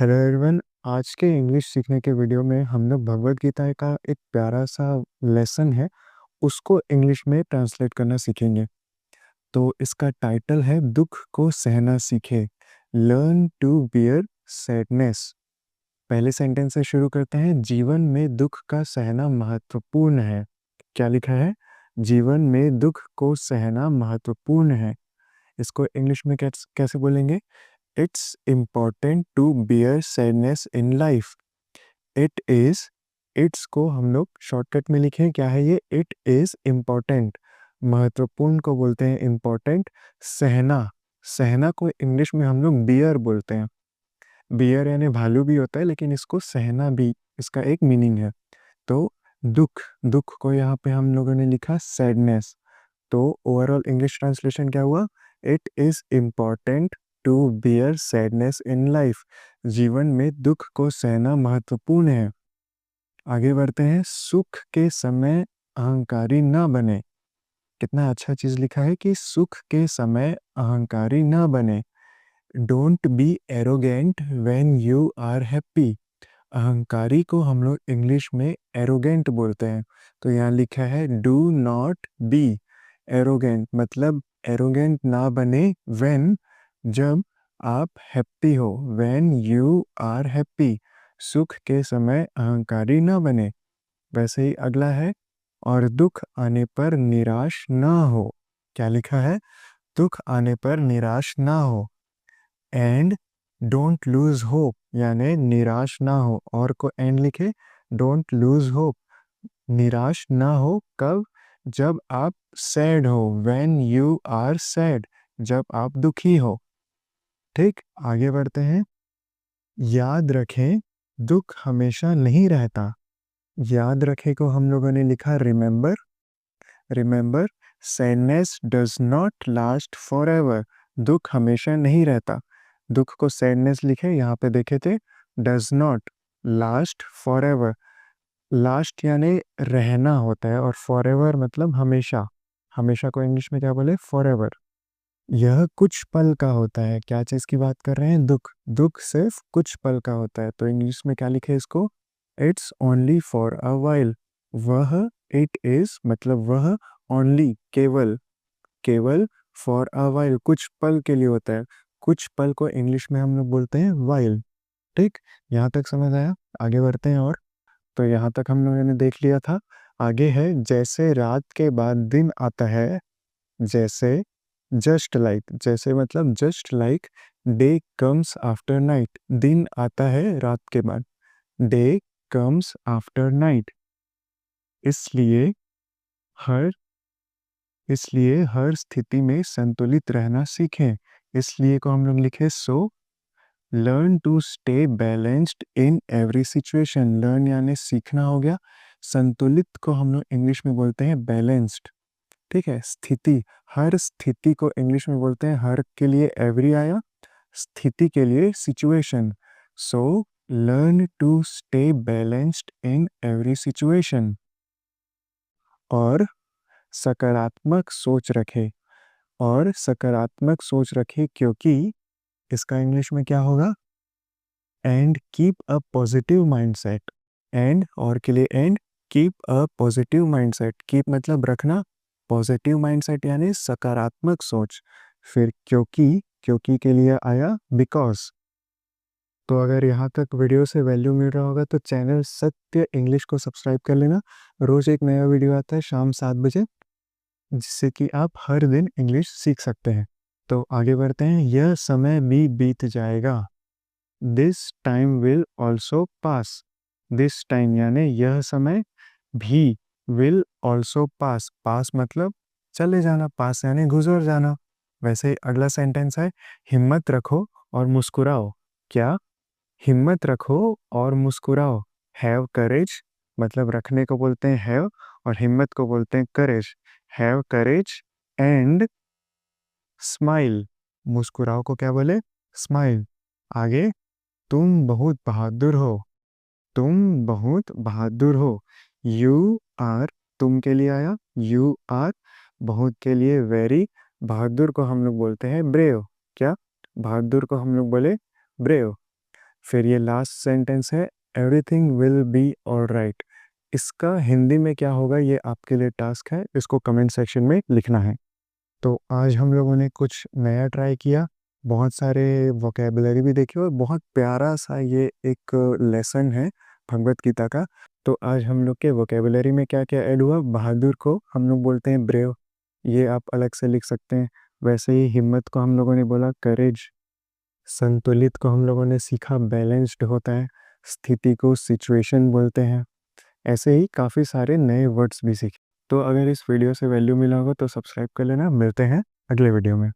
Hello everyone. आज के English सीखने के वीडियो में हम लोग भगवत गीता का एक प्यारा सा लेसन है, उसको इंग्लिश में ट्रांसलेट करना सीखेंगे। तो इसका टाइटल है दुख को सहना सीखे, लर्न टू बियर सैडनेस। पहले सेंटेंस से शुरू करते हैं। जीवन में दुख का सहना महत्वपूर्ण है। क्या लिखा है? जीवन में दुख को सहना महत्वपूर्ण है। इसको इंग्लिश में कैसे बोलेंगे? It's important to bear sadness in life. It is, it's को हम लोग शॉर्टकट में लिखें। क्या है ये? It is important। महत्वपूर्ण को बोलते हैं important। सहना, सहना को इंग्लिश में हम लोग bear बोलते हैं। bear यानी भालू भी होता है, लेकिन इसको सहना भी इसका एक मीनिंग है। तो दुख, दुख को यहाँ पे हम लोगों ने लिखा sadness। तो ओवरऑल इंग्लिश ट्रांसलेशन क्या हुआ? It is important to bear sadness in life. जीवन में दुख को सहना महत्वपूर्ण है। आगे बढ़ते हैं। सुख के समय अहंकारी ना बने। कितना अच्छा चीज लिखा है कि सुख के समय अहंकारी ना बने। Don't be arrogant when you are happy. अहंकारी को हम लोग इंग्लिश में एरोगेंट बोलते हैं। तो यहाँ लिखा है डू नॉट बी एरोगेंट, मतलब एरोगेंट ना बने व्हेन, जब आप हैप्पी हो। व्हेन यू आर हैप्पी, सुख के समय अहंकारी ना बने। वैसे ही अगला है, और दुख आने पर निराश ना हो। क्या लिखा है? दुख आने पर निराश ना हो। एंड डोंट लूज होप, यानी निराश ना हो। और को एंड लिखे, डोंट लूज होप, निराश ना हो। कब? जब आप सैड हो। व्हेन यू आर सैड, जब आप दुखी हो। ठीक, आगे बढ़ते हैं। याद रखें, दुख हमेशा नहीं रहता। याद रखें को हम लोगों ने लिखा remember. Remember, sadness does not last for ever. दुख हमेशा नहीं रहता। दुख को सैडनेस लिखे, यहाँ पे देखे थे does not last for ever. Last यानी रहना होता है, और फॉर एवर मतलब हमेशा। हमेशा को इंग्लिश में क्या बोले? For ever. यह कुछ पल का होता है। क्या चीज की बात कर रहे हैं? दुख। दुख सिर्फ कुछ पल का होता है। तो इंग्लिश में क्या लिखे इसको? It's only for a while. वह, इट इज मतलब वह, ओनली केवल, केवल फॉर अ वाइल कुछ पल के लिए होता है। कुछ पल को इंग्लिश में हम लोग बोलते हैं वाइल। ठीक, यहाँ तक समझ आया? आगे बढ़ते हैं। और तो यहाँ तक हम लोगों ने देख लिया था। आगे है, जैसे रात के बाद दिन आता है, जैसे, जस्ट लाइक, जैसे मतलब just like, day comes after night. दिन आता है रात के बाद। Day comes after night. इसलिए हर, इसलिए हर स्थिति में संतुलित रहना सीखें। इसलिए को हम लोग लिखे so, learn to stay balanced in every situation. Learn यानी सीखना हो गया। संतुलित को हम लोग इंग्लिश में बोलते हैं बैलेंस्ड। ठीक है, स्थिति, हर स्थिति को इंग्लिश में बोलते हैं, हर के लिए एवरी आया, स्थिति के लिए situation. So learn to stay balanced in every situation. और सकारात्मक सोच रखे। और सकारात्मक सोच रखे, क्योंकि इसका इंग्लिश में क्या होगा? And keep a positive mindset. And, और के लिए and, keep a positive mindset. Keep मतलब रखना, पॉजिटिव माइंडसेट यानी सकारात्मक सोच। फिर क्योंकि, क्योंकि के लिए आया बिकॉज। तो अगर यहाँ तक वीडियो से वैल्यू मिल रहा होगा तो चैनल सत्य इंग्लिश को सब्सक्राइब कर लेना। रोज एक नया वीडियो आता है शाम 7 बजे, जिससे कि आप हर दिन इंग्लिश सीख सकते हैं। तो आगे बढ़ते हैं। यह समय भी बीत जाएगा। This time will also pass. This time यानी यह समय, भी, विल ऑल्सो पास। पास मतलब चले जाना, पास यानी गुजर जाना। वैसे ही अगला सेंटेंस है, हिम्मत रखो और मुस्कुराओ। क्या? हिम्मत रखो और मुस्कुराओ। हैव करेज, मतलब रखने को बोलते हैं हैव, और हिम्मत को बोलते हैं courage. Have courage and smile. मुस्कुराओ को क्या बोले? स्माइल। आगे, तुम बहुत बहादुर हो। तुम बहुत बहादुर हो। यू आर, तुम के लिए आया, यू आर, बहुत के लिए वेरी, बहादुर को हम लोग बोलते हैं ब्रेव। क्या? बहादुर को हम लोग बोले ब्रेव। फिर ये लास्ट सेंटेंस है, एवरीथिंग विल बी ऑलराइट। इसका हिंदी में क्या होगा, ये आपके लिए टास्क है, इसको कमेंट सेक्शन में लिखना है। तो आज हम लोगों ने कुछ नया ट्राई किया, बहुत सारे वोकेबुलरी भी देखी और बहुत प्यारा सा ये एक लेसन है भगवत गीता का। तो आज हम लोग के वोकेबुलरी में क्या क्या ऐड हुआ, बहादुर को हम लोग बोलते हैं ब्रेव, ये आप अलग से लिख सकते हैं। वैसे ही हिम्मत को हम लोगों ने बोला करेज, संतुलित को हम लोगों ने सीखा बैलेंस्ड होता है, स्थिति को सिचुएशन बोलते हैं। ऐसे ही काफ़ी सारे नए वर्ड्स भी सीखे। तो अगर इस वीडियो से वैल्यू मिला होगा तो सब्सक्राइब कर लेना। मिलते हैं अगले वीडियो में।